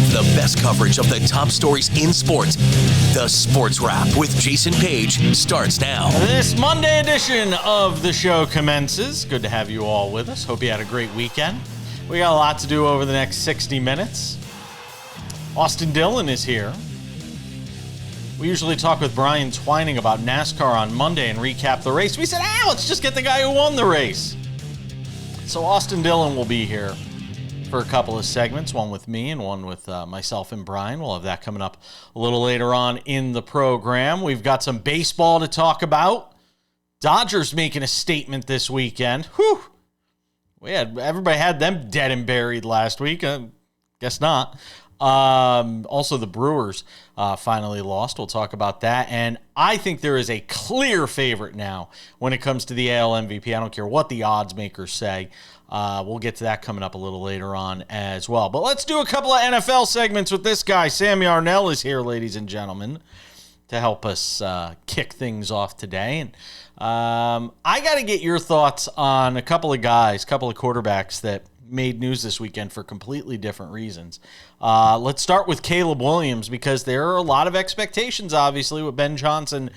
The best coverage of the top stories in sports. The Sports Wrap with Jason Page starts now. This Monday edition of the show commences. Good to have you all with us. Hope you had a great weekend. We got a lot to do over the next 60 minutes. Austin Dillon is here. We usually talk with Brian Twining about NASCAR on Monday and recap the race. We said, let's just get the guy who won the race. So Austin Dillon will be here for a couple of segments, one with me and one with myself and Brian. We'll have that coming up a little later on in the program. We've got some baseball to talk about. Dodgers making a statement this weekend. Whew. Everybody had them dead and buried last week. Guess not. Also, the Brewers finally lost. We'll talk about that. And I think there is a clear favorite now when it comes to the AL MVP. I don't care what the odds makers say. We'll get to that coming up a little later on as well. But let's do a couple of NFL segments with this guy. Sam Yarnell is here, ladies and gentlemen, to help us kick things off today. And I got to get your thoughts on a couple of quarterbacks that made news this weekend for completely different reasons. Let's start with Caleb Williams, because there are a lot of expectations, obviously, with Ben Johnson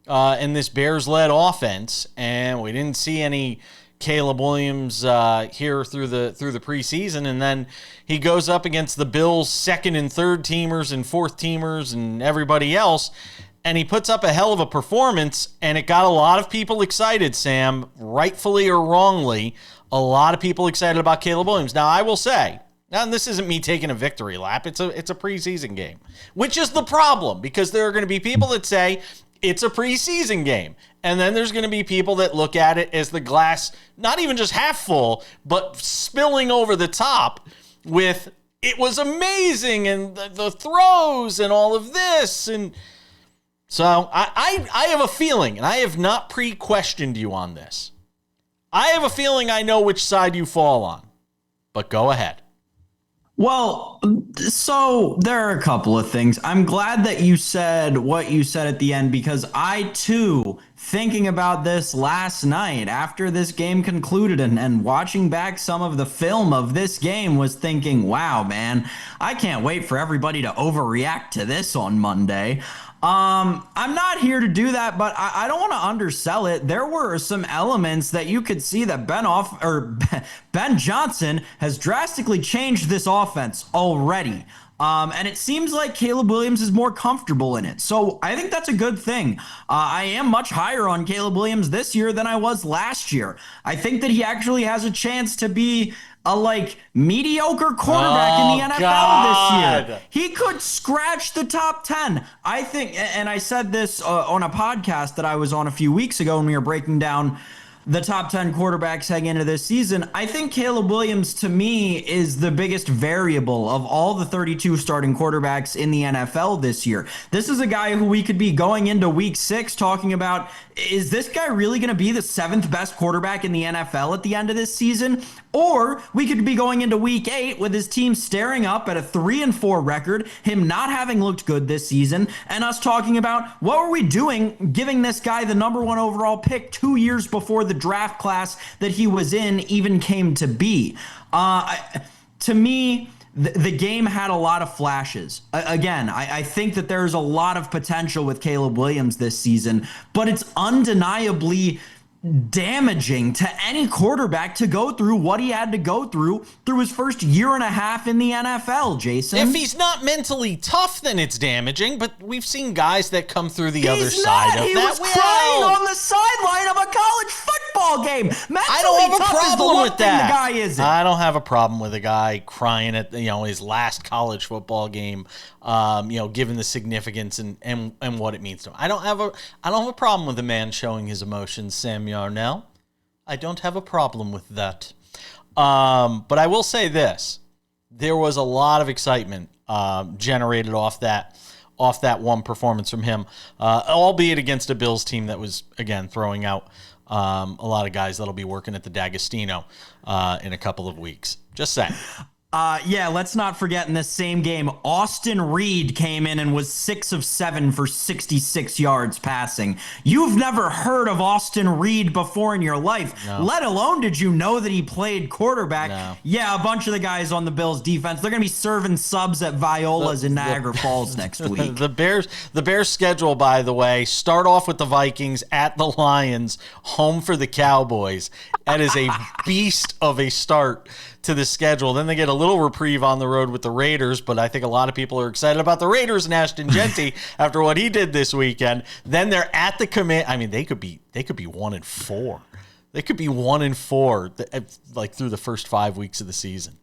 in this Bears-led offense, and we didn't see any Caleb Williams here through the preseason, and then he goes up against the Bills' second and third teamers and fourth teamers and everybody else, and he puts up a hell of a performance, and it got a lot of people excited, Sam, rightfully or wrongly. A lot of people excited about Caleb Williams. Now, I will say, and this isn't me taking a victory lap, it's a preseason game, which is the problem, because there are going to be people that say it's a preseason game. And then there's going to be people that look at it as the glass, not even just half full, but spilling over the top with, it was amazing, and the throws and all of this. And so I have a feeling, and I have not pre-questioned you on this. I have a feeling I know which side you fall on, but go ahead. Well, so there are a couple of things. I'm glad that you said what you said at the end, because I, too, thinking about this last night after this game concluded and watching back some of the film of this game, was thinking, wow, man, I can't wait for everybody to overreact to this on Monday. I'm not here to do that, but I don't want to undersell it. There were some elements that you could see that Ben Johnson has drastically changed this offense already. And it seems like Caleb Williams is more comfortable in it. So I think that's a good thing. I am much higher on Caleb Williams this year than I was last year. I think that he actually has a chance to be a mediocre quarterback in the NFL this year. He could scratch the top 10. I think, and I said this on a podcast that I was on a few weeks ago when we were breaking down the top 10 quarterbacks heading into this season. I think Caleb Williams, to me, is the biggest variable of all the 32 starting quarterbacks in the NFL this year. This is a guy who we could be going into week 6 talking about, is this guy really going to be the 7th best quarterback in the NFL at the end of this season? Or we could be going into week 8 with his team staring up at a 3-4 record, him not having looked good this season, and us talking about, what were we doing giving this guy the number 1 overall pick 2 years before the draft class that he was in even came to be? To me, the game had a lot of flashes. Again, I think that there's a lot of potential with Caleb Williams this season, but it's undeniably damaging to any quarterback to go through what he had to go through his first year and a half in the NFL, Jason. If he's not mentally tough, then it's damaging, but we've seen guys that come through the other side of that. He was crying on the sideline of a college football game. I don't have a problem with that. The guy isn't. I don't have a problem with a guy crying at his last college football game, given the significance and what it means to him. I don't have a problem with a man showing his emotions, Sam Yarnell. I don't have a problem with that. But I will say this. There was a lot of excitement generated off that one performance from him, albeit against a Bills team that was, again, throwing out a lot of guys that'll be working at the D'Agostino in a couple of weeks. Just saying. Yeah, let's not forget in this same game, Austin Reed came in and was 6 of 7 for 66 yards passing. You've never heard of Austin Reed before in your life, let alone did you know that he played quarterback. No. Yeah, a bunch of the guys on the Bills defense, they're going to be serving subs at Viola's in Niagara Falls next week. The Bears schedule, by the way, start off with the Vikings, at the Lions, home for the Cowboys. That is a beast of a start to the schedule. Then they get a little reprieve on the road with the Raiders, but I think a lot of people are excited about the Raiders and Ashton Genty after what he did this weekend. Then they're at the command. I mean, they could be 1-4. They could be 1-4 like through the first 5 weeks of the season.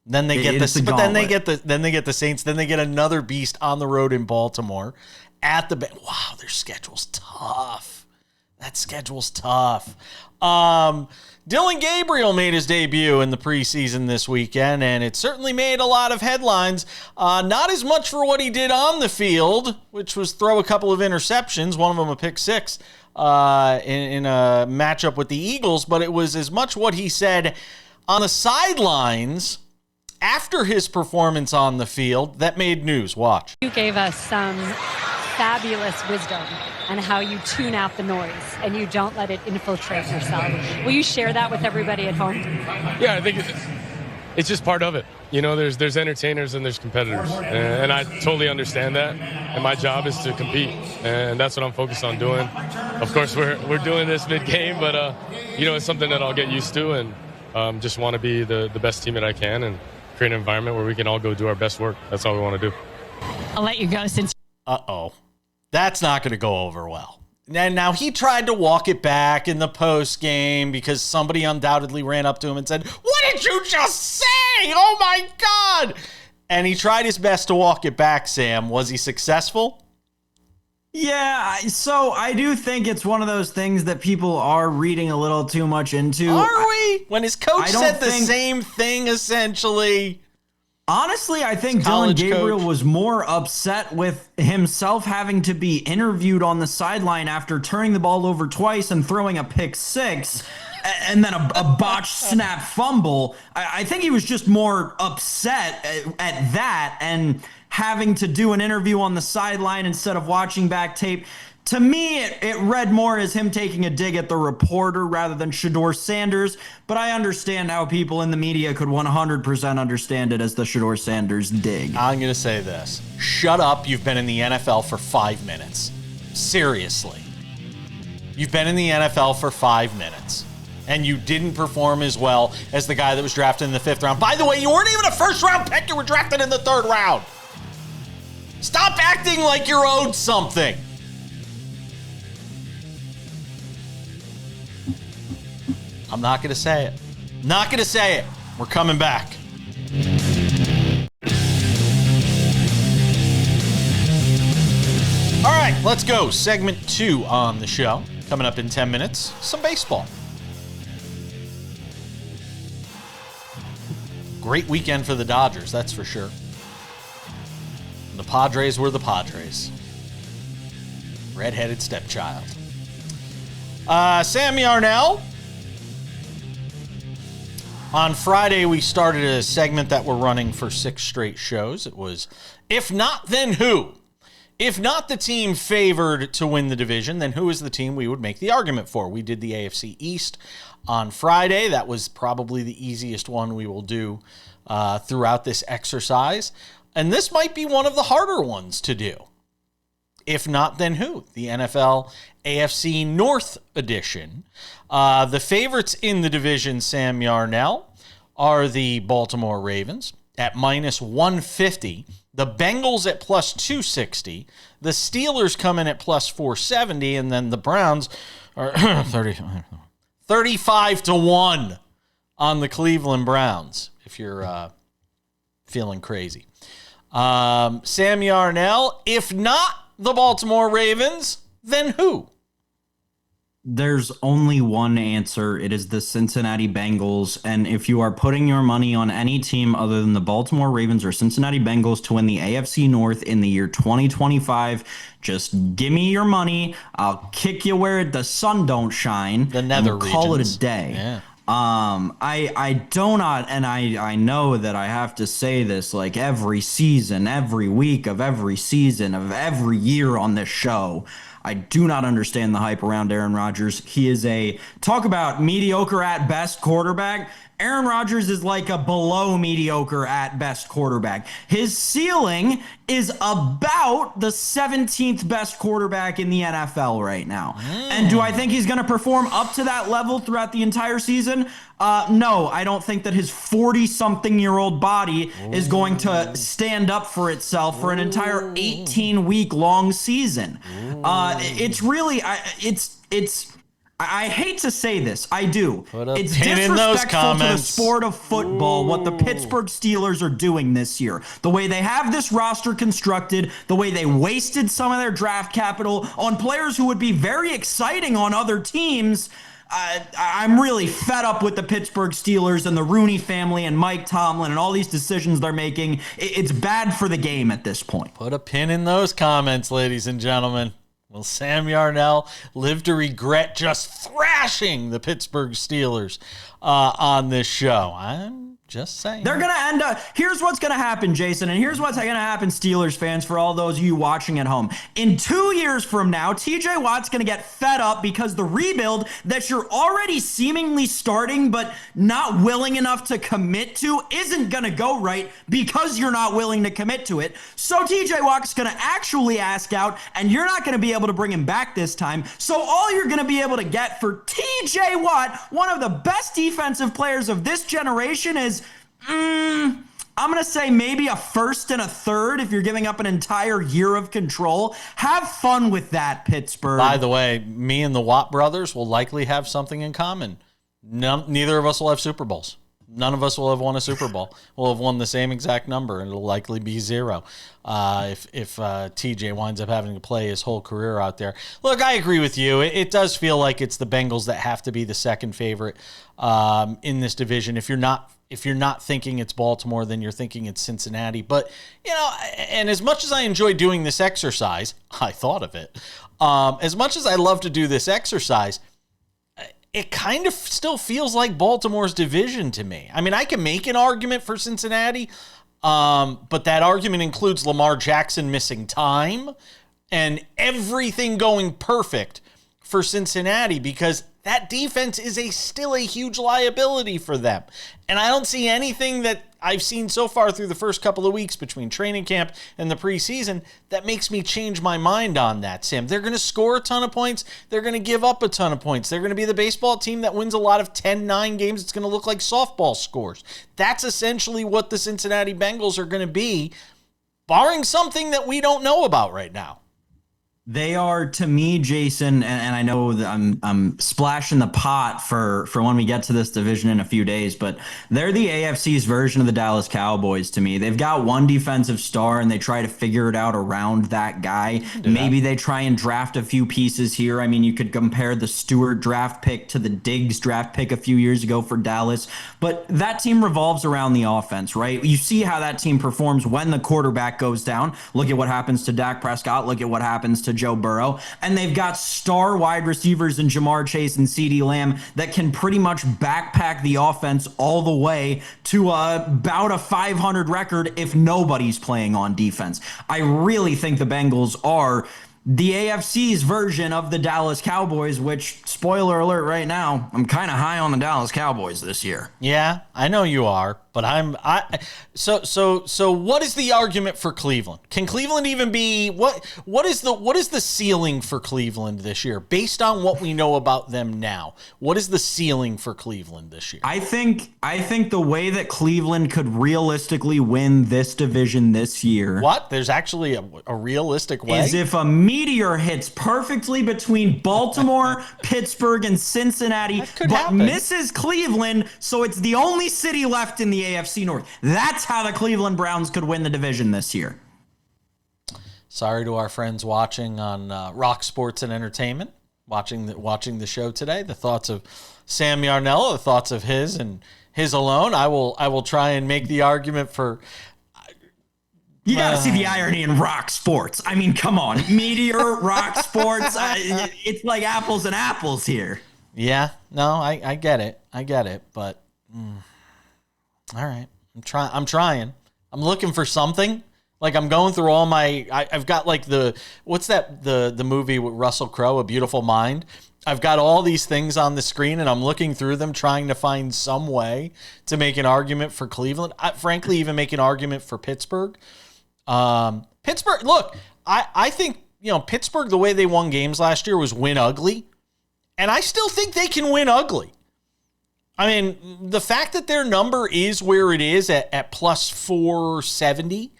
Then they get then they get the Saints. Then they get another beast on the road in Baltimore at the wow, their schedule's tough. That schedule's tough. Dillon Gabriel made his debut in the preseason this weekend, and it certainly made a lot of headlines. Not as much for what he did on the field, which was throw a couple of interceptions, one of them a pick six, in a matchup with the Eagles, but it was as much what he said on the sidelines after his performance on the field that made news. Watch. You gave us some fabulous wisdom on how you tune out the noise and you don't let it infiltrate yourself. Will you share that with everybody at home? Yeah, I think it's just part of it. You know, there's entertainers and there's competitors, and I totally understand that. And my job is to compete, and that's what I'm focused on doing. Of course, we're doing this mid-game, but you know, it's something that I'll get used to, and just want to be the best team that I can and create an environment where we can all go do our best work. That's all we want to do. I'll let you go since. That's not going to go over well. And now he tried to walk it back in the post game because somebody undoubtedly ran up to him and said, "What did you just say? Oh my God!" And he tried his best to walk it back, Sam. Was he successful? Yeah, so I do think it's one of those things that people are reading a little too much into. Are we? When his coach said the same thing, essentially. Honestly, I think Dillon Gabriel was more upset with himself having to be interviewed on the sideline after turning the ball over twice and throwing a pick six and then a botched snap fumble. I think he was just more upset at that and having to do an interview on the sideline instead of watching back tape. To me, it read more as him taking a dig at the reporter rather than Shedeur Sanders, but I understand how people in the media could 100% understand it as the Shedeur Sanders dig. I'm going to say this. Shut up. You've been in the NFL for 5 minutes. Seriously. You've been in the NFL for 5 minutes, and you didn't perform as well as the guy that was drafted in the 5th round. By the way, you weren't even a first-round pick. You were drafted in the 3rd round. Stop acting like you're owed something. I'm not going to say it. Not going to say it. We're coming back. All right, let's go. Segment 2 on the show. Coming up in 10 minutes, some baseball. Great weekend for the Dodgers, that's for sure. The Padres were the Padres. Redheaded stepchild. Sam Yarnell. On Friday, we started a segment that we're running for 6 straight shows. It was, if not, then who? If not the team favored to win the division, then who is the team we would make the argument for? We did the AFC East on Friday. That was probably the easiest one we will do throughout this exercise. And this might be one of the harder ones to do. If not, then who? The NFL AFC North edition. The favorites in the division, Sam Yarnell, are the Baltimore Ravens at minus 150. The Bengals at plus 260. The Steelers come in at plus 470. And then the Browns are 35 to 1 on the Cleveland Browns, if you're feeling crazy. Sam Yarnell, if not the Baltimore Ravens, then who? There's only one answer. It is the Cincinnati Bengals. And if you are putting your money on any team other than the Baltimore Ravens or Cincinnati Bengals to win the AFC North in the year 2025, just give me your money. I'll kick you where the sun don't shine. The nether and we'll call it regions. a day. Yeah. I do not, and I know that I have to say this like every season, every week of every season of every year on this show. I do not understand the hype around Aaron Rodgers. He is talk about mediocre at best quarterback. Aaron Rodgers is like a below mediocre at best quarterback. His ceiling is about the 17th best quarterback in the NFL right now. And do I think he's going to perform up to that level throughout the entire season? No, I don't think that his 40-something-year-old body is going to stand up for itself for an entire 18-week-long season. It's really, I hate to say this. I do. It's disrespectful to the sport of football what the Pittsburgh Steelers are doing this year. The way they have this roster constructed, the way they wasted some of their draft capital on players who would be very exciting on other teams. I'm really fed up with the Pittsburgh Steelers and the Rooney family and Mike Tomlin and all these decisions they're making. It's bad for the game at this point. Put a pin in those comments, ladies and gentlemen. Will Sam Yarnell live to regret just thrashing the Pittsburgh Steelers on this show? I'm just saying. They're going to end up... Here's what's going to happen, Jason, and here's what's going to happen, Steelers fans, for all those of you watching at home. In 2 years from now, TJ Watt's going to get fed up because the rebuild that you're already seemingly starting but not willing enough to commit to isn't going to go right because you're not willing to commit to it. So TJ Watt's going to actually ask out, and you're not going to be able to bring him back this time. So all you're going to be able to get for TJ Watt, one of the best defensive players of this generation, is I'm going to say maybe a first and a third if you're giving up an entire year of control. Have fun with that, Pittsburgh. By the way, me and the Watt brothers will likely have something in common. Neither of us will have Super Bowls. None of us will have won a Super Bowl. We'll have won the same exact number, and it'll likely be 0 if TJ winds up having to play his whole career out there. Look, I agree with you. It does feel like it's the Bengals that have to be the second favorite in this division. If you're not thinking it's Baltimore, then you're thinking it's Cincinnati. But, and as much as I enjoy doing this exercise, I thought of it. As much as I love to do this exercise, it kind of still feels like Baltimore's division to me. I mean, I can make an argument for Cincinnati, but that argument includes Lamar Jackson missing time and everything going perfect for Cincinnati because that defense is still a huge liability for them. And I don't see anything that I've seen so far through the first couple of weeks between training camp and the preseason that makes me change my mind on that, Sam. They're going to score a ton of points. They're going to give up a ton of points. They're going to be the baseball team that wins a lot of 10-9 games. It's going to look like softball scores. That's essentially what the Cincinnati Bengals are going to be, barring something that we don't know about right now. They are, to me, Jason, and I know that I'm splashing the pot for when we get to this division in a few days, but they're the AFC's version of the Dallas Cowboys to me. They've got one defensive star, and they try to figure it out around that guy. Maybe they try and draft a few pieces here. I mean, you could compare the Stewart draft pick to the Diggs draft pick a few years ago for Dallas, but that team revolves around the offense, right? You see how that team performs when the quarterback goes down. Look at what happens to Dak Prescott. Look at what happens to Joe Burrow, and they've got star wide receivers in Jamar Chase and CeeDee Lamb that can pretty much backpack the offense all the way to about a 500 record if nobody's playing on defense. I really think the Bengals are the AFC's version of the Dallas Cowboys, which, spoiler alert right now, I'm kind of high on the Dallas Cowboys this year. Yeah, I know you are, but so what is the argument for Cleveland? Can Cleveland even be what is the ceiling for Cleveland this year based on what we know about them now? What is the ceiling for Cleveland this year? I think the way that Cleveland could realistically win this division this year. What? There's actually a realistic way? Is if a meteor hits perfectly between Baltimore, Pittsburgh, and Cincinnati, but happen. Misses Cleveland, so it's the only city left in the AFC North. That's how the Cleveland Browns could win the division this year. Sorry to our friends watching on Rock Sports and Entertainment, watching the show today. The thoughts of Sam Yarnell, the thoughts of his and his alone. I will try and make the argument for. You got to see the irony in Rock Sports. I mean, come on. Meteor, Rock Sports. It's like apples and apples here. Yeah, no, I get it. But all right. I'm trying. I'm looking for something. Like, I'm going through all my, I've got like what's that, the movie with Russell Crowe, A Beautiful Mind. I've got all these things on the screen, and I'm looking through them, trying to find some way to make an argument for Cleveland. Frankly, even make an argument for Pittsburgh. Pittsburgh, look, I think, Pittsburgh, the way they won games last year was win ugly. And I still think they can win ugly. I mean, the fact that their number is where it is at plus 470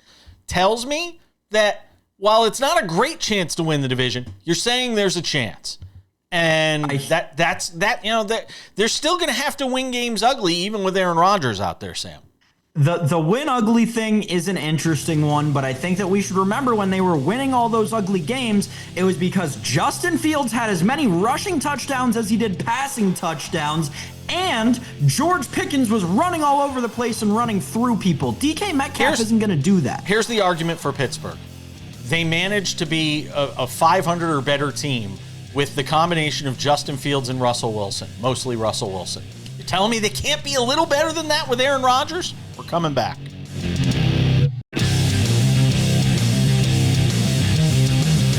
tells me that while it's not a great chance to win the division, you're saying there's a chance. And they're still going to have to win games ugly, even with Aaron Rodgers out there, Sam. The win ugly thing is an interesting one, but I think that we should remember when they were winning all those ugly games, it was because Justin Fields had as many rushing touchdowns as he did passing touchdowns, and George Pickens was running all over the place and running through people. DK Metcalf isn't going to do that. Here's the argument for Pittsburgh. They managed to be a 500 or better team with the combination of Justin Fields and Russell Wilson, mostly Russell Wilson. You're telling me they can't be a little better than that with Aaron Rodgers? We're coming back.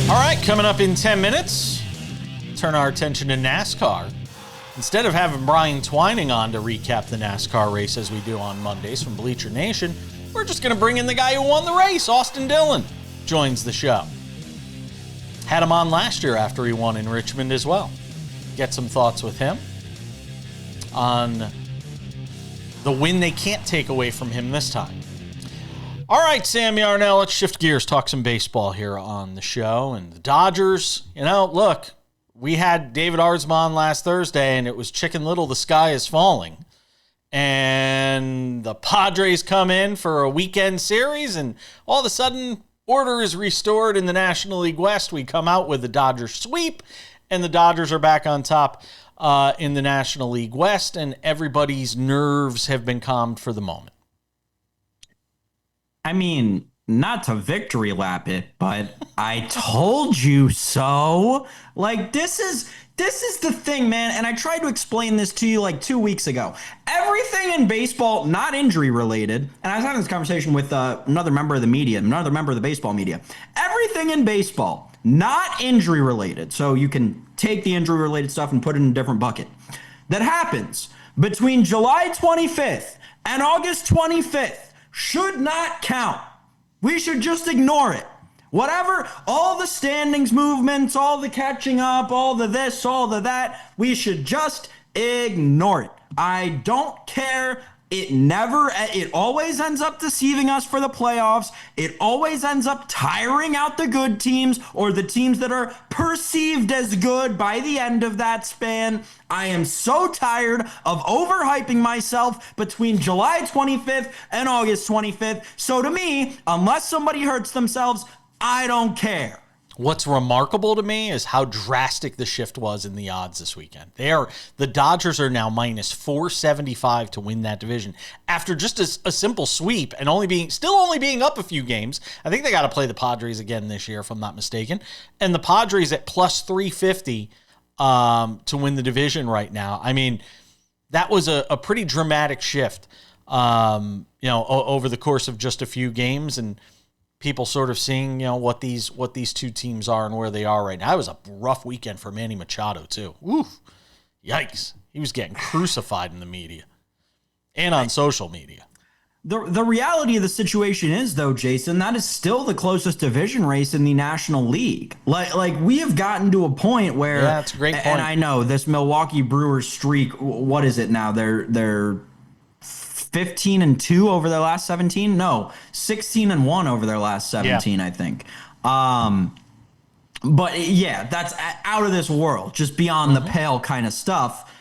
All right, coming up in 10 minutes, turn our attention to NASCAR. Instead of having Brian Twining on to recap the NASCAR race as we do on Mondays from Bleacher Nation, we're just going to bring in the guy who won the race. Austin Dillon joins the show. Had him on last year after he won in Richmond as well. Get some thoughts with him on the win they can't take away from him this time. All right, Sam Yarnell, let's shift gears, talk some baseball here on the show. And the Dodgers, look, we had David Arzma on last Thursday, and it was Chicken Little, the sky is falling. And the Padres come in for a weekend series, and all of a sudden, order is restored in the National League West. We come out with the Dodgers sweep, and the Dodgers are back on top in the National League West, and everybody's nerves have been calmed for the moment. I mean, not to victory lap it, but I told you so. Like, this is the thing, man. And I tried to explain this to you like 2 weeks ago. Everything in baseball, not injury related, and I was having this conversation with another member of the baseball media. Everything in baseball, not injury related, so you can take the injury related stuff and put it in a different bucket, that happens between July 25th and August 25th should not count. We should just ignore it. Whatever, all the standings movements, all the catching up, all the this, all the that, we should just ignore it. I don't care. It always ends up deceiving us for the playoffs. It always ends up tiring out the good teams or the teams that are perceived as good by the end of that span. I am so tired of overhyping myself between July 25th and August 25th. So to me, unless somebody hurts themselves, I don't care. What's remarkable to me is how drastic the shift was in the odds this weekend. The Dodgers are now minus 475 to win that division after just a simple sweep and still only being up a few games. I think they got to play the Padres again this year, if I'm not mistaken. And the Padres at plus 350 to win the division right now. I mean, that was a pretty dramatic shift, over the course of just a few games, and people sort of seeing, what these two teams are and where they are right now. It was a rough weekend for Manny Machado too. Oof, yikes! He was getting crucified in the media and on social media. The reality of the situation is, though, Jason, that is still the closest division race in the National League. Like we have gotten to a point where, yeah, that's a great point. And I know this Milwaukee Brewers streak. What is it now? They're 15-2 over their last 17. No, 16-1 over their last 17. Yeah. I think. But yeah, that's out of this world, just beyond the pale kind of stuff.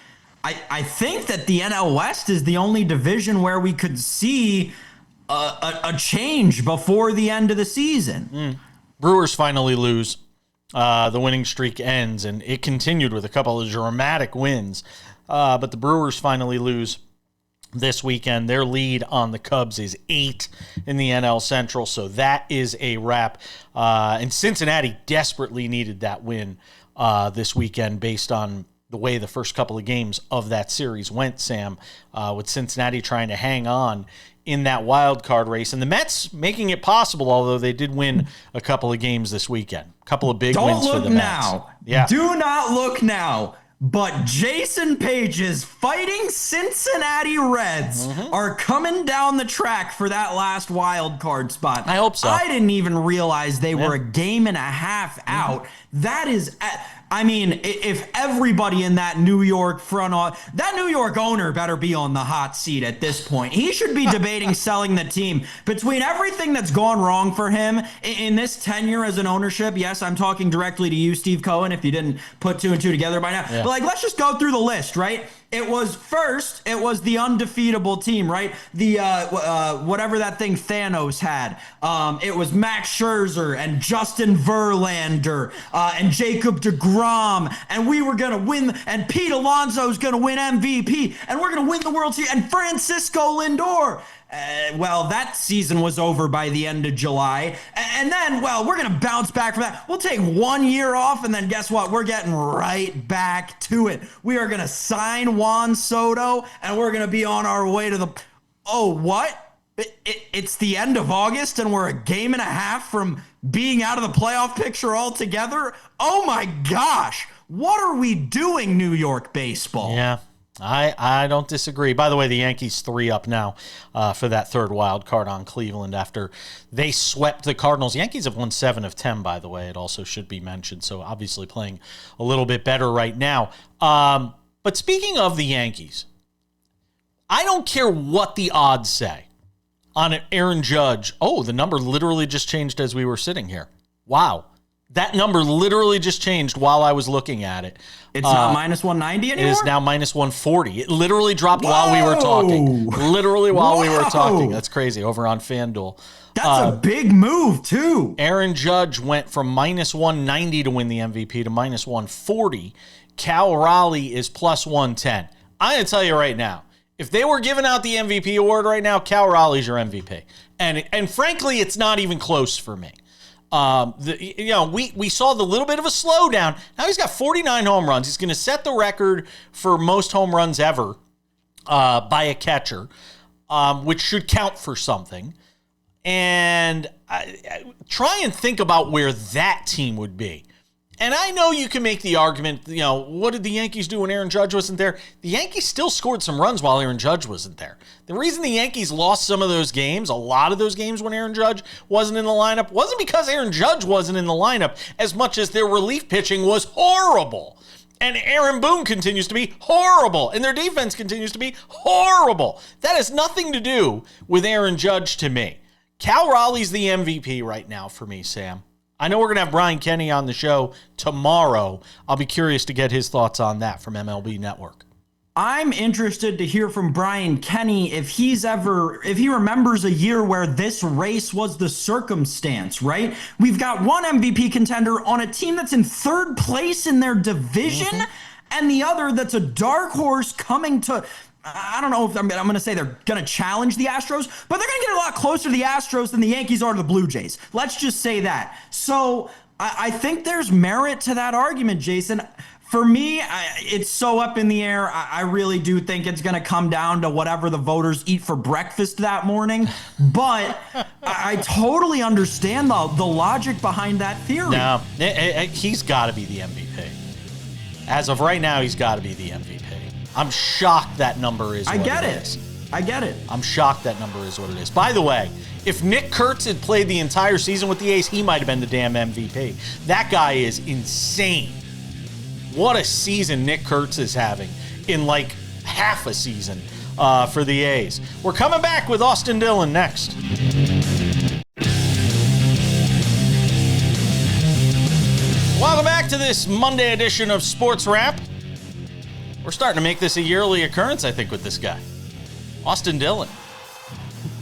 I think that the NL West is the only division where we could see a change before the end of the season. Brewers finally lose. The winning streak ends, and it continued with a couple of dramatic wins. But the Brewers finally lose this weekend. Their lead on the Cubs is 8 in the NL Central, so that is a wrap. And Cincinnati desperately needed that win this weekend based on the way the first couple of games of that series went, Sam, with Cincinnati trying to hang on in that wild card race. And the Mets making it possible, although they did win a couple of games this weekend. A couple of big wins for the Mets. Don't look now. Yeah. Do not look now. But Jason Page's fighting Cincinnati Reds are coming down the track for that last wild card spot. I hope so. I didn't even realize they were a game and a half out. That is, I mean, if everybody in that New York front office, that New York owner better be on the hot seat at this point. He should be debating selling the team. Between everything that's gone wrong for him in this tenure as an ownership, yes, I'm talking directly to you, Steve Cohen, if you didn't put two and two together by now. Yeah. But let's just go through the list, right? It was the undefeatable team, right? The whatever that thing Thanos had. It was Max Scherzer and Justin Verlander and Jacob deGrom, and we were gonna win. And Pete Alonso's gonna win MVP, and we're gonna win the World Series. And Francisco Lindor. Well, that season was over by the end of July. And then, well, we're going to bounce back from that. We'll take 1 year off, and then guess what? We're getting right back to it. We are going to sign Juan Soto, and we're going to be on our way to the... Oh, what? It's the end of August, and we're a game and a half from being out of the playoff picture altogether? Oh, my gosh. What are we doing, New York baseball? Yeah. I don't disagree. By the way, the Yankees 3 up now for that third wild card on Cleveland after they swept the Cardinals. Yankees have won 7 of 10, by the way. It also should be mentioned. So obviously playing a little bit better right now. But speaking of the Yankees, I don't care what the odds say on Aaron Judge. Oh, the number literally just changed as we were sitting here. Wow. That number literally just changed while I was looking at it. It's not minus 190 anymore? It is now minus 140. It literally dropped while we were talking. Literally while we were talking. That's crazy. Over on FanDuel. That's a big move, too. Aaron Judge went from minus 190 to win the MVP to minus 140. Cal Raleigh is plus 110. I'm going to tell you right now, if they were giving out the MVP award right now, Cal Raleigh's your MVP. And frankly, it's not even close for me. We saw the little bit of a slowdown. Now he's got 49 home runs. He's going to set the record for most home runs ever by a catcher, which should count for something. And try and think about where that team would be. And I know you can make the argument, what did the Yankees do when Aaron Judge wasn't there? The Yankees still scored some runs while Aaron Judge wasn't there. The reason the Yankees lost some of those games, a lot of those games when Aaron Judge wasn't in the lineup, wasn't because Aaron Judge wasn't in the lineup as much as their relief pitching was horrible. And Aaron Boone continues to be horrible. And their defense continues to be horrible. That has nothing to do with Aaron Judge to me. Cal Raleigh's the MVP right now for me, Sam. I know we're going to have Brian Kenny on the show tomorrow. I'll be curious to get his thoughts on that from MLB Network. I'm interested to hear from Brian Kenny if he remembers a year where this race was the circumstance, right? We've got one MVP contender on a team that's in third place in their division, and the other that's a dark horse coming to... I don't know if I'm going to say they're going to challenge the Astros, but they're going to get a lot closer to the Astros than the Yankees are to the Blue Jays. Let's just say that. So I think there's merit to that argument, Jason. For me, it's so up in the air. I really do think it's going to come down to whatever the voters eat for breakfast that morning. But I totally understand the logic behind that theory. No, he's got to be the MVP. As of right now, he's got to be the MVP. I'm shocked that number is what it is. I get it. I'm shocked that number is what it is. By the way, if Nick Kurtz had played the entire season with the A's, he might have been the damn MVP. That guy is insane. What a season Nick Kurtz is having in like half a season for the A's. We're coming back with Austin Dillon next. Welcome back to this Monday edition of SportsWrap. We're starting to make this a yearly occurrence, I think, with this guy. Austin Dillon,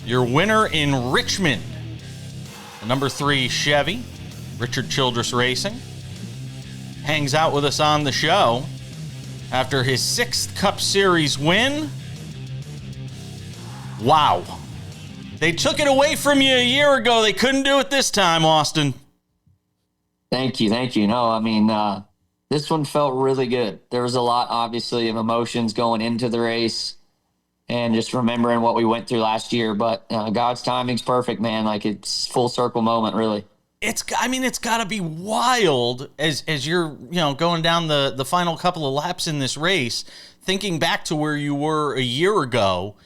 your winner in Richmond. The number 3 Chevy, Richard Childress Racing, hangs out with us on the show after his 6th Cup Series win. Wow. They took it away from you a year ago. They couldn't do it this time, Austin. Thank you. No, I mean, This one felt really good. There was a lot, obviously, of emotions going into the race and just remembering what we went through last year. But God's timing's perfect, man. Like, it's full circle moment, really. It's got to be wild as you're, going down the final couple of laps in this race, thinking back to where you were a year ago.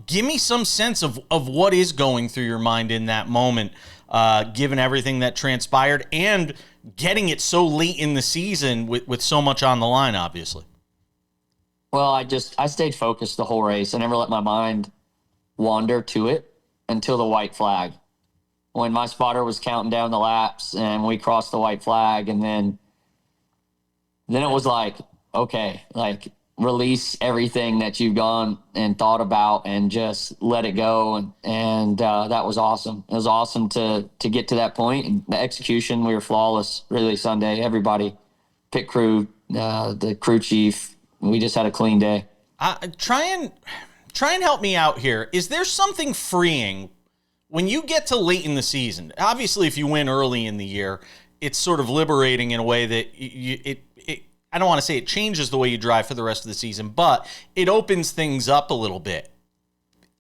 Give me some sense of what is going through your mind in that moment, given everything that transpired and getting it so late in the season with so much on the line, obviously. Well, I stayed focused the whole race. I never let my mind wander to it until the white flag. When my spotter was counting down the laps and we crossed the white flag, and then it was like, okay, like, release everything that you've gone and thought about and just let it go. And that was awesome. It was awesome to get to that point. And the execution, we were flawless, really, Sunday. Everybody, pit crew, the crew chief, we just had a clean day. Try and help me out here. Is there something freeing when you get to late in the season? Obviously, if you win early in the year, it's sort of liberating in a way that I don't want to say it changes the way you drive for the rest of the season, but it opens things up a little bit.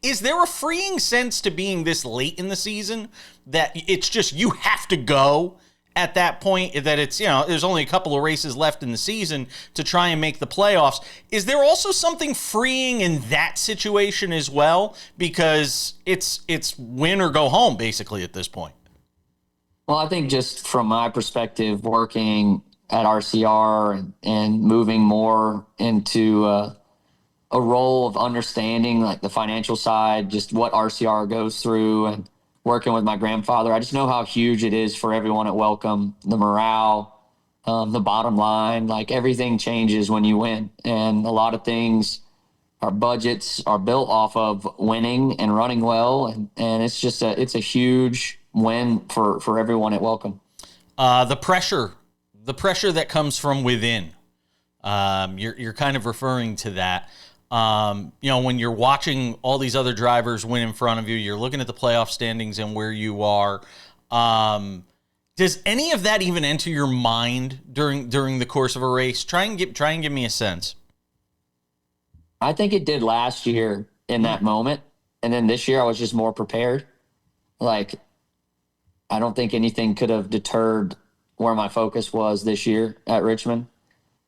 Is there a freeing sense to being this late in the season that it's just you have to go at that point, that it's, there's only a couple of races left in the season to try and make the playoffs? Is there also something freeing in that situation as well? Because it's win or go home basically at this point. Well, I think just from my perspective, working at RCR and moving more into a role of understanding like the financial side, just what RCR goes through, and working with my grandfather, I just know how huge it is for everyone at Welcome, the morale, the bottom line, like everything changes when you win. And a lot of things, our budgets are built off of winning and running well. And it's just it's a huge win for everyone at Welcome. The pressure that comes from within, you're kind of referring to that. When you're watching all these other drivers win in front of you, you're looking at the playoff standings and where you are. Does any of that even enter your mind during the course of a race? Try and give me a sense. I think it did last year in that moment. And then this year I was just more prepared. Like, I don't think anything could have deterred where my focus was this year at Richmond.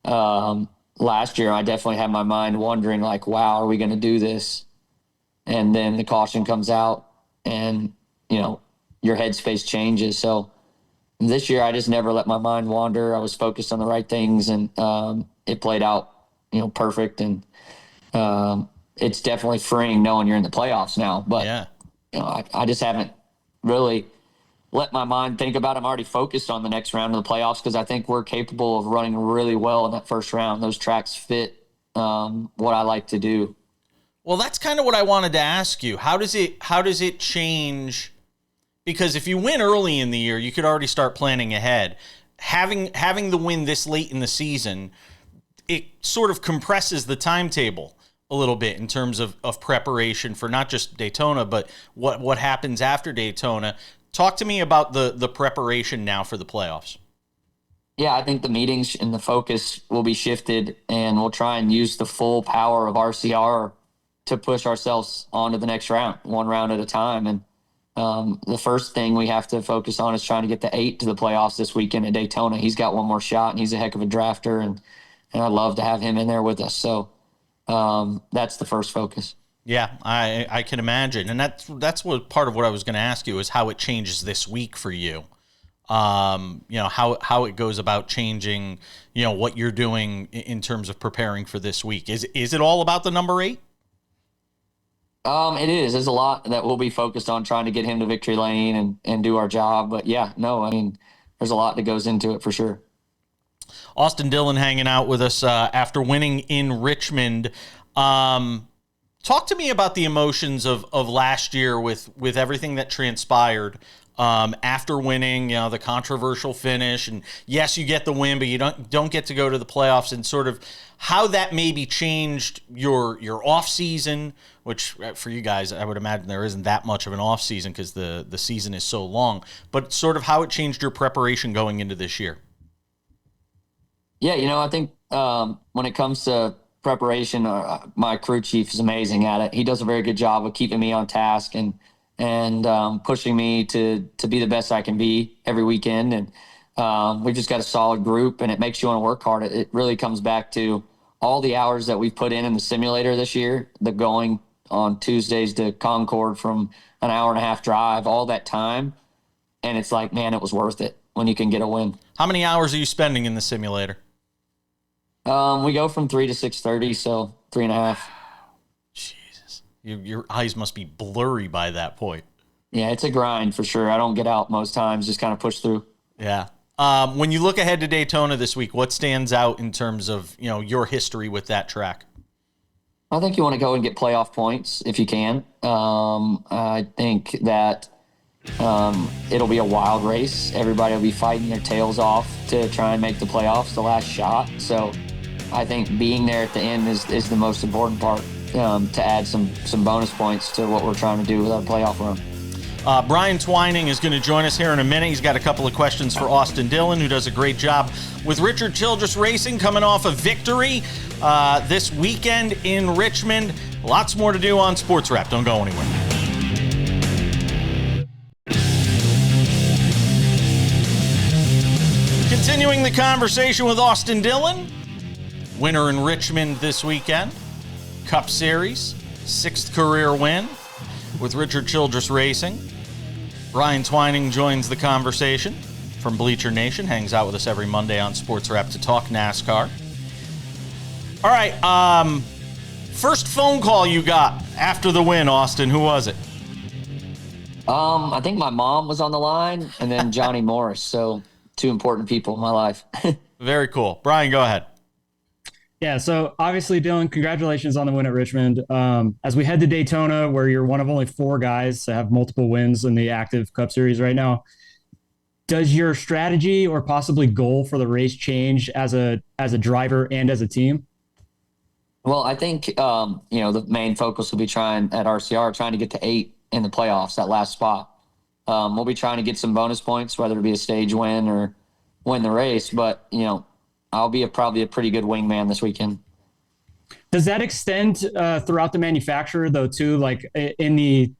Last year, I definitely had my mind wondering, like, wow, are we going to do this? And then the caution comes out and, your headspace changes. So this year, I just never let my mind wander. I was focused on the right things, and it played out, perfect. And it's definitely freeing knowing you're in the playoffs now. But, yeah. I just haven't really let my mind think about it. I'm already focused on the next round of the playoffs because I think we're capable of running really well in that first round. Those tracks fit what I like to do. Well, that's kind of what I wanted to ask you. How does it change? Because if you win early in the year, you could already start planning ahead. Having the win this late in the season, it sort of compresses the timetable a little bit in terms of preparation for not just Daytona, but what happens after Daytona. Talk to me about the preparation now for the playoffs. Yeah, I think the meetings and the focus will be shifted, and we'll try and use the full power of RCR to push ourselves on to the next round, one round at a time. And the first thing we have to focus on is trying to get the 8 to the playoffs this weekend at Daytona. He's got one more shot, and he's a heck of a drafter, and I'd love to have him in there with us. So that's the first focus. Yeah, I can imagine. And that's what part of what I was going to ask you is how it changes this week for you. How it goes about changing, what you're doing in terms of preparing for this week. Is it all about the number 8? It is. There's a lot that we'll be focused on trying to get him to victory lane and do our job. But yeah, there's a lot that goes into it for sure. Austin Dillon hanging out with us after winning in Richmond. Talk to me about the emotions of last year with everything that transpired after winning, the controversial finish. And yes, you get the win, but you don't get to go to the playoffs, and sort of how that maybe changed your off season, which for you guys, I would imagine there isn't that much of an off season because the season is so long, but sort of how it changed your preparation going into this year. Yeah, I think when it comes to preparation, my crew chief is amazing at it. He does a very good job of keeping me on task and pushing me to be the best I can be every weekend. And we've just got a solid group, and it makes you want to work hard. It really comes back to all the hours that we've put in the simulator this year, the going on Tuesdays to Concord from an hour and a half drive, all that time. And it's like, man, it was worth it when you can get a win. How many hours are you spending in the simulator? We go from 3 to 6:30, so 3.5. Jesus. Your eyes must be blurry by that point. Yeah, it's a grind for sure. I don't get out most times, just kind of push through. Yeah. When you look ahead to Daytona this week, what stands out in terms of, your history with that track? I think you want to go and get playoff points if you can. I think that it'll be a wild race. Everybody will be fighting their tails off to try and make the playoffs, the last shot. So I think being there at the end is the most important part, to add some bonus points to what we're trying to do with our playoff run. Brian Twining is going to join us here in a minute. He's got a couple of questions for Austin Dillon, who does a great job with Richard Childress Racing, coming off a victory this weekend in Richmond. Lots more to do on SportsWrap. Don't go anywhere. Continuing the conversation with Austin Dillon, winner in Richmond this weekend, Cup Series, 6th career win with Richard Childress Racing. Brian Twining joins the conversation from Bleacher Nation, hangs out with us every Monday on SportsWrap to talk NASCAR. All right, first phone call you got after the win, Austin, who was it? I think my mom was on the line, and then Johnny Morris, so two important people in my life. Very cool. Brian, go ahead. Yeah, so obviously, Dillon, congratulations on the win at Richmond. As we head to Daytona, where you're one of only 4 guys to have multiple wins in the active Cup Series right now, does your strategy or possibly goal for the race change as a driver and as a team? Well, I think the main focus will be trying to get to 8 in the playoffs, that last spot. We'll be trying to get some bonus points, whether it be a stage win or win the race, but I'll be probably a pretty good wingman this weekend. Does that extend throughout the manufacturer, though, too? Like in the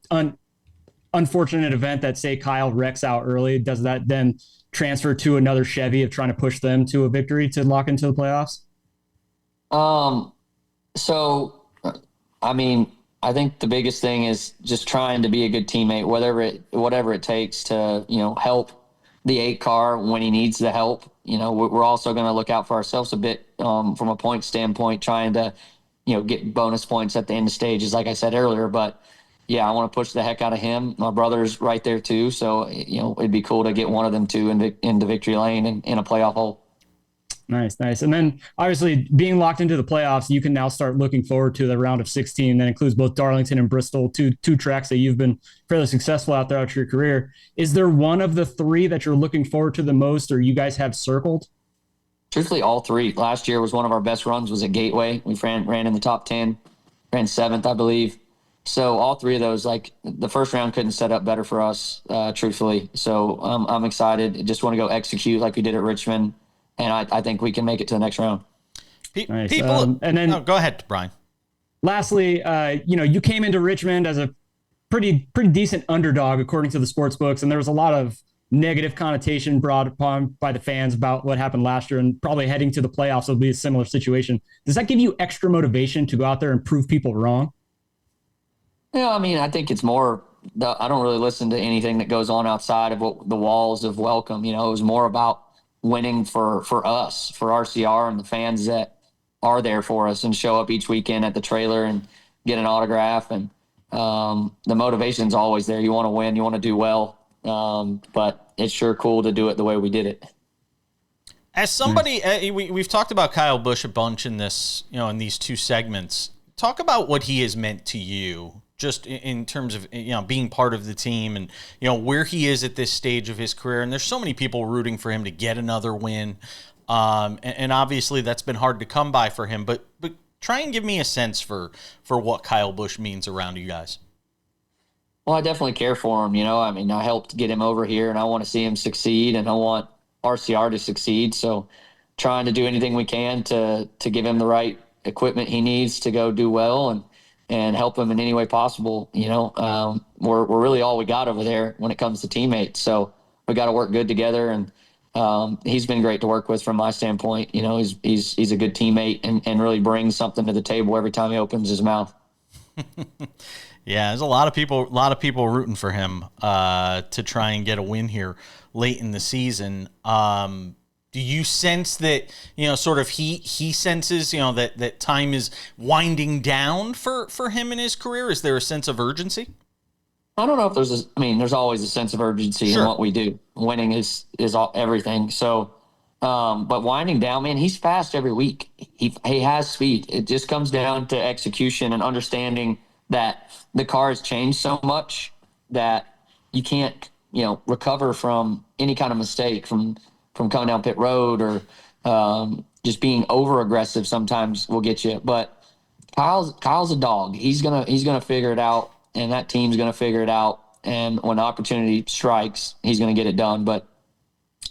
unfortunate event that, say, Kyle wrecks out early, does that then transfer to another Chevy of trying to push them to a victory to lock into the playoffs? I think the biggest thing is just trying to be a good teammate, whatever it takes to, help the 8 car when he needs the help. We're also going to look out for ourselves a bit from a point standpoint, trying to, get bonus points at the end of stages, like I said earlier. But yeah, I want to push the heck out of him. My brother's right there too, so it'd be cool to get one of them two into victory lane and in a playoff hole. Nice. And then obviously being locked into the playoffs, you can now start looking forward to the round of 16 that includes both Darlington and Bristol, two tracks that you've been fairly successful out throughout your career. Is there one of the 3 that you're looking forward to the most, or you guys have circled? Truthfully, all 3. Last year was one of our best runs, was at Gateway. We ran in the top 10, ran 7th, I believe. So all 3 of those, like the first round couldn't set up better for us, truthfully. So I'm excited. Just want to go execute like we did at Richmond. And I think we can make it to the next round. Nice. People, and then go ahead, Brian. Lastly, you came into Richmond as a pretty decent underdog according to the sports books, and there was a lot of negative connotation brought upon by the fans about what happened last year, and probably heading to the playoffs will be a similar situation. Does that give you extra motivation to go out there and prove people wrong? Yeah, I think it's more. I don't really listen to anything that goes on outside of the walls of welcome. It was more about winning for us, for RCR and the fans that are there for us and show up each weekend at the trailer and get an autograph. And the motivation's always there. You want to win, you want to do well. But it's sure cool to do it the way we did it. As somebody, we've talked about Kyle Busch a bunch in this, in these 2 segments. Talk about what he has meant to you, just in terms of, being part of the team and, where he is at this stage of his career. And there's so many people rooting for him to get another win. And obviously that's been hard to come by for him, but try and give me a sense for what Kyle Busch means around you guys. Well, I definitely care for him. I helped get him over here and I want to see him succeed and I want RCR to succeed. So trying to do anything we can to give him the right equipment he needs to go do well and help him in any way possible. We're really all we got over there when it comes to teammates. So we got to work good together, and he's been great to work with from my standpoint. He's a good teammate and really brings something to the table every time he opens his mouth. Yeah, there's a lot of people rooting for him to try and get a win here late in the season. Do you sense that, sort of he senses, that time is winding down for him in his career? Is there a sense of urgency? I don't know if there's always a sense of urgency in what we do. Winning is everything. So, but winding down, man, he's fast every week. He has speed. It just comes down to execution and understanding that the car has changed so much that you can't, recover from any kind of mistake from coming down pit road or just being over aggressive sometimes will get you. But Kyle's a dog. He's gonna figure it out, and that team's gonna figure it out. And when the opportunity strikes, he's gonna get it done. But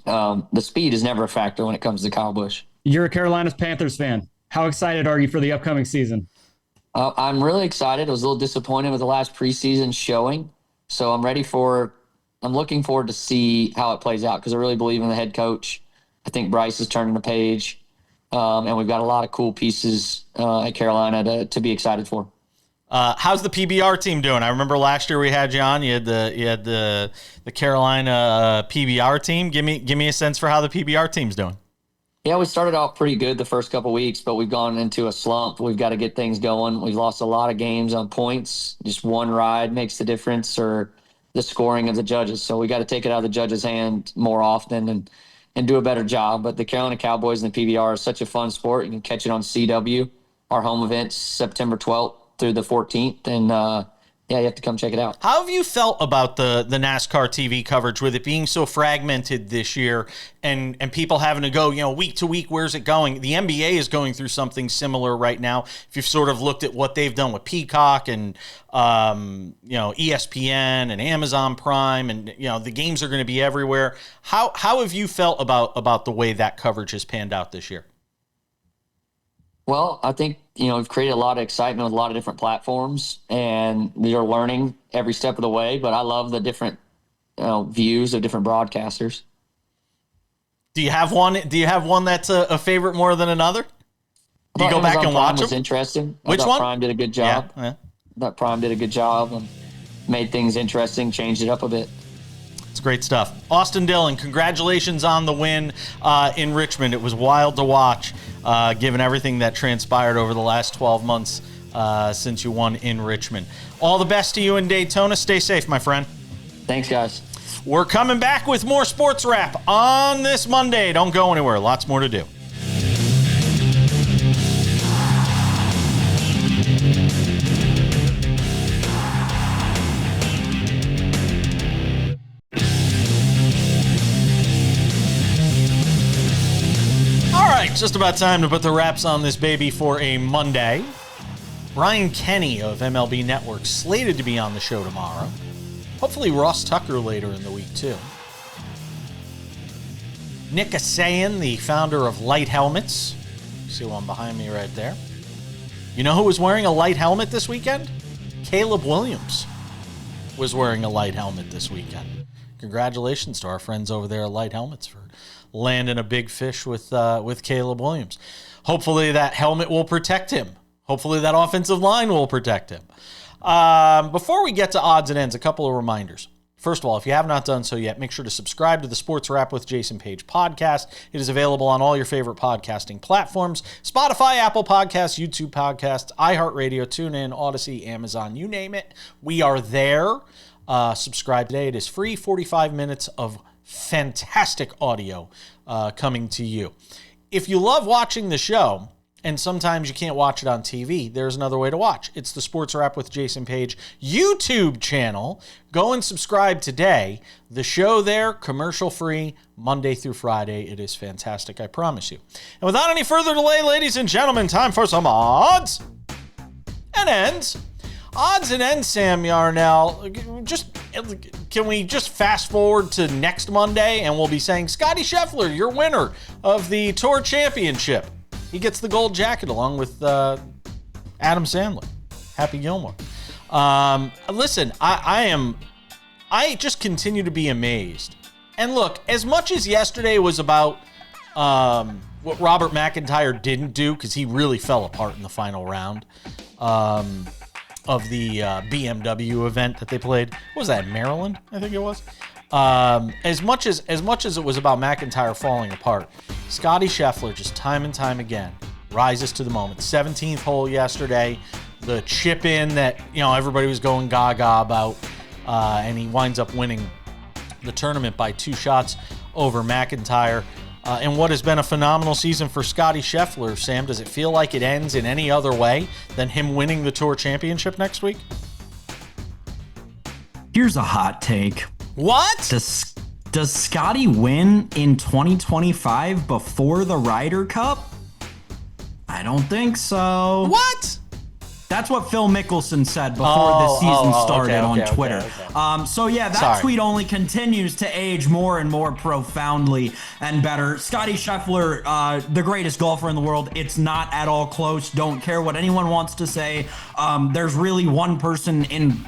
the speed is never a factor when it comes to Kyle Busch. You're a Carolina's Panthers fan. How excited are you for the upcoming season? I'm really excited. I was a little disappointed with the last preseason showing, so I'm looking forward to see how it plays out because I really believe in the head coach. I think Bryce is turning the page, and we've got a lot of cool pieces at Carolina to be excited for. How's the PBR team doing? I remember last year we had you on. You had the Carolina PBR team. Give me a sense for how the PBR team's doing. Yeah, we started off pretty good the first couple of weeks, but we've gone into a slump. We've got to get things going. We've lost a lot of games on points. Just one ride makes the difference, or the scoring of the judges. So we got to take it out of the judges' hand more often and do a better job. But the Carolina Cowboys and the PBR is such a fun sport. You can catch it on CW. Our home event's September 12th through the 14th. And, you have to come check it out. How have you felt about the NASCAR TV coverage with it being so fragmented this year and people having to go, week to week, where's it going? The NBA is going through something similar right now. If you've sort of looked at what they've done with Peacock and, ESPN and Amazon Prime and, the games are going to be everywhere. How have you felt about the way that coverage has panned out this year? Well, I think, we've created a lot of excitement with a lot of different platforms, and you're learning every step of the way, but I love the different views of different broadcasters. Do you have one that's a favorite more than another? Do you go back and watch them? Was interesting. Which I thought one? Prime did a good job. Yeah. I thought Prime did a good job and made things interesting, changed it up a bit. It's great stuff. Austin Dillon, congratulations on the win in Richmond. It was wild to watch, given everything that transpired over the last 12 months since you won in Richmond. All the best to you in Daytona. Stay safe, my friend. Thanks, guys. We're coming back with more Sports Wrap on this Monday. Don't go anywhere. Lots more to do. Just about time to put the wraps on this baby for a Monday. Brian Kenny of MLB Network slated to be on the show tomorrow. Hopefully Ross Tucker later in the week too. Nick Asayan, the founder of Light Helmets. See one behind me right there. You know who was wearing a light helmet this weekend? Caleb Williams was wearing a light helmet this weekend. Congratulations to our friends over there at Light Helmets for landing a big fish with Caleb Williams. Hopefully that helmet will protect him. Hopefully that offensive line will protect him. Before we get to odds and ends, a couple of reminders. First of all, if you have not done so yet, make sure to subscribe to the Sports Wrap with Jason Page podcast. It is available on all your favorite podcasting platforms: Spotify, Apple Podcasts, YouTube Podcasts, iHeartRadio, TuneIn, Odyssey, Amazon, you name it. We are there. Subscribe today. It is free. 45 minutes of fantastic audio coming to you. If you love watching the show, and sometimes you can't watch it on TV, there's another way to watch. It's the Sports Wrap with Jason Page YouTube channel. Go and subscribe today. The show there, commercial-free, Monday through Friday. It is fantastic, I promise you. And without any further delay, ladies and gentlemen, time for some odds and ends. Odds and ends, Sam Yarnell. Just can we just fast forward to next Monday and we'll be saying, Scottie Scheffler, your winner of the Tour Championship. He gets the gold jacket along with Adam Sandler, Happy Gilmore. Listen, I just continue to be amazed. And look, as much as yesterday was about what Robert McIntyre didn't do, because he really fell apart in the final round of the BMW event that they played. What was that, Maryland? I think it was. As much as it was about McIntyre falling apart, Scottie Scheffler just time and time again rises to the moment. 17th hole yesterday, the chip in that everybody was going gaga about, and he winds up winning the tournament by 2 shots over McIntyre. And what has been a phenomenal season for Scottie Scheffler, Sam, does it feel like it ends in any other way than him winning the Tour Championship next week? Here's a hot take. What? Does Scottie win in 2025 before the Ryder Cup? I don't think so. What? That's what Phil Mickelson said before the season started on Twitter. Okay. So yeah, that tweet only continues to age more and more profoundly and better. Scottie Scheffler, the greatest golfer in the world. It's not at all close. Don't care what anyone wants to say. There's really one person in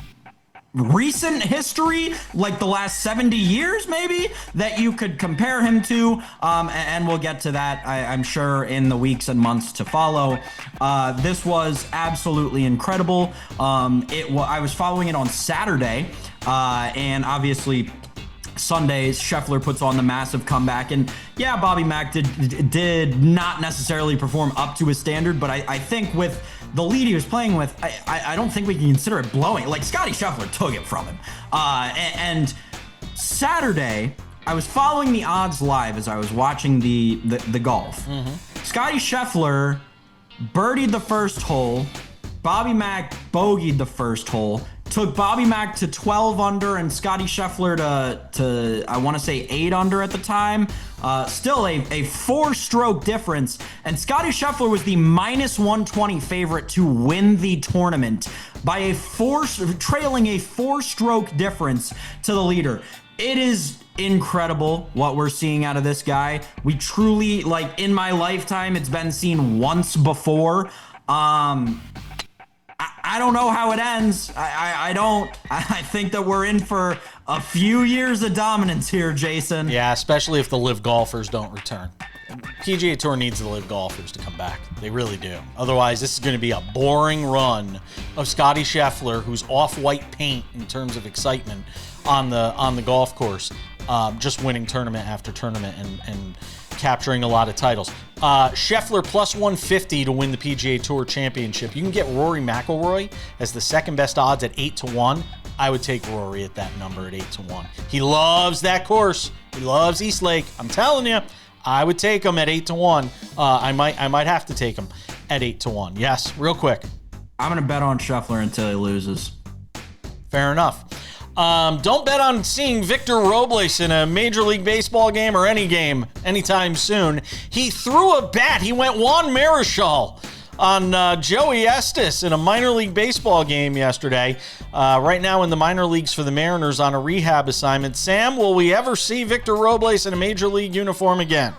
recent history, like the last 70 years maybe, that you could compare him to, and we'll get to that, I'm sure, in the weeks and months to follow. This was absolutely incredible. I was following it on Saturday, and obviously Sundays, Scheffler puts on the massive comeback, and yeah, Bobby Mack did not necessarily perform up to his standard, but I think with the lead he was playing with, I don't think we can consider it blowing. Like, Scottie Scheffler took it from him. And Saturday, I was following the odds live as I was watching the golf. Mm-hmm. Scottie Scheffler birdied the first hole. Bobby Mack bogeyed the first hole. Took Bobby Mack to 12 under and Scottie Scheffler to I want to say 8 under at the time. Still a 4-stroke difference. And Scottie Scheffler was the minus 120 favorite to win the tournament by trailing a 4-stroke difference to the leader. It is incredible what we're seeing out of this guy. We truly, like, in my lifetime, it's been seen once before. I don't know how it ends. I don't. I think that we're in for a few years of dominance here, Jason. Yeah, especially if the live golfers don't return. PGA Tour needs the live golfers to come back. They really do. Otherwise, this is going to be a boring run of Scottie Scheffler, who's off-white paint in terms of excitement on the golf course, just winning tournament after tournament and capturing a lot of titles. Scheffler plus 150 to win the PGA Tour Championship. You can get Rory McIlroy as the second best odds at 8-1. I would take Rory at that number at 8-1. He loves that course. He loves East Lake. I'm telling you, I would take him at 8-1. I might have to take him at 8-1. Yes, real quick. I'm gonna bet on Scheffler until he loses. Fair enough. Don't bet on seeing Victor Robles in a Major League Baseball game or any game anytime soon. He threw a bat. He went Juan Marichal on Joey Estes in a minor league baseball game yesterday. Right now in the minor leagues for the Mariners on a rehab assignment. Sam, will we ever see Victor Robles in a Major League uniform again?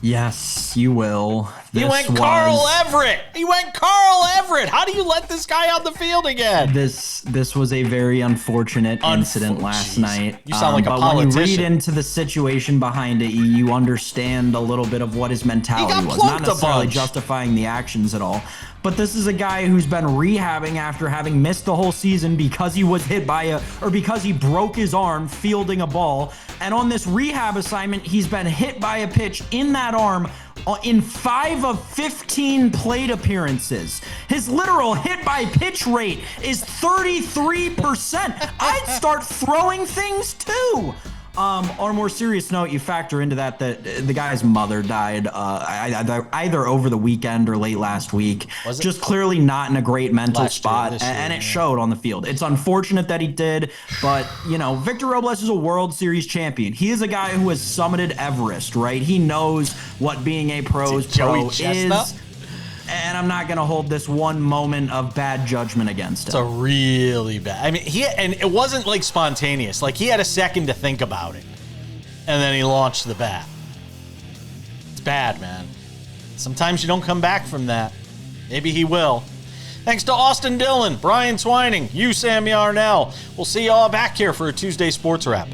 Yes, you will. He went Carl Everett. How do you let this guy on the field again? This was a very unfortunate incident last night. You sound like a politician. But when you read into the situation behind it, you understand a little bit of what his mentality was. Not necessarily justifying the actions at all. But this is a guy who's been rehabbing after having missed the whole season because he was hit by because he broke his arm fielding a ball. And on this rehab assignment, he's been hit by a pitch in that arm in 5 of 15 plate appearances. His literal hit by pitch rate is 33%. I'd start throwing things too. On a more serious note, you factor into that the guy's mother died either over the weekend or late last week. Just clearly not in a great mental spot, and it showed on the field. It's unfortunate that he did, but, Victor Robles is a World Series champion. He is a guy who has summited Everest, right? He knows what being a pro's pro is. And then I'm not going to hold this one moment of bad judgment against him. It's a really bad. I mean, and it wasn't like spontaneous. Like he had a second to think about it, and then he launched the bat. It's bad, man. Sometimes you don't come back from that. Maybe he will. Thanks to Austin Dillon, Brian Twining, you, Sam Yarnell. We'll see you all back here for a Tuesday Sports Wrap.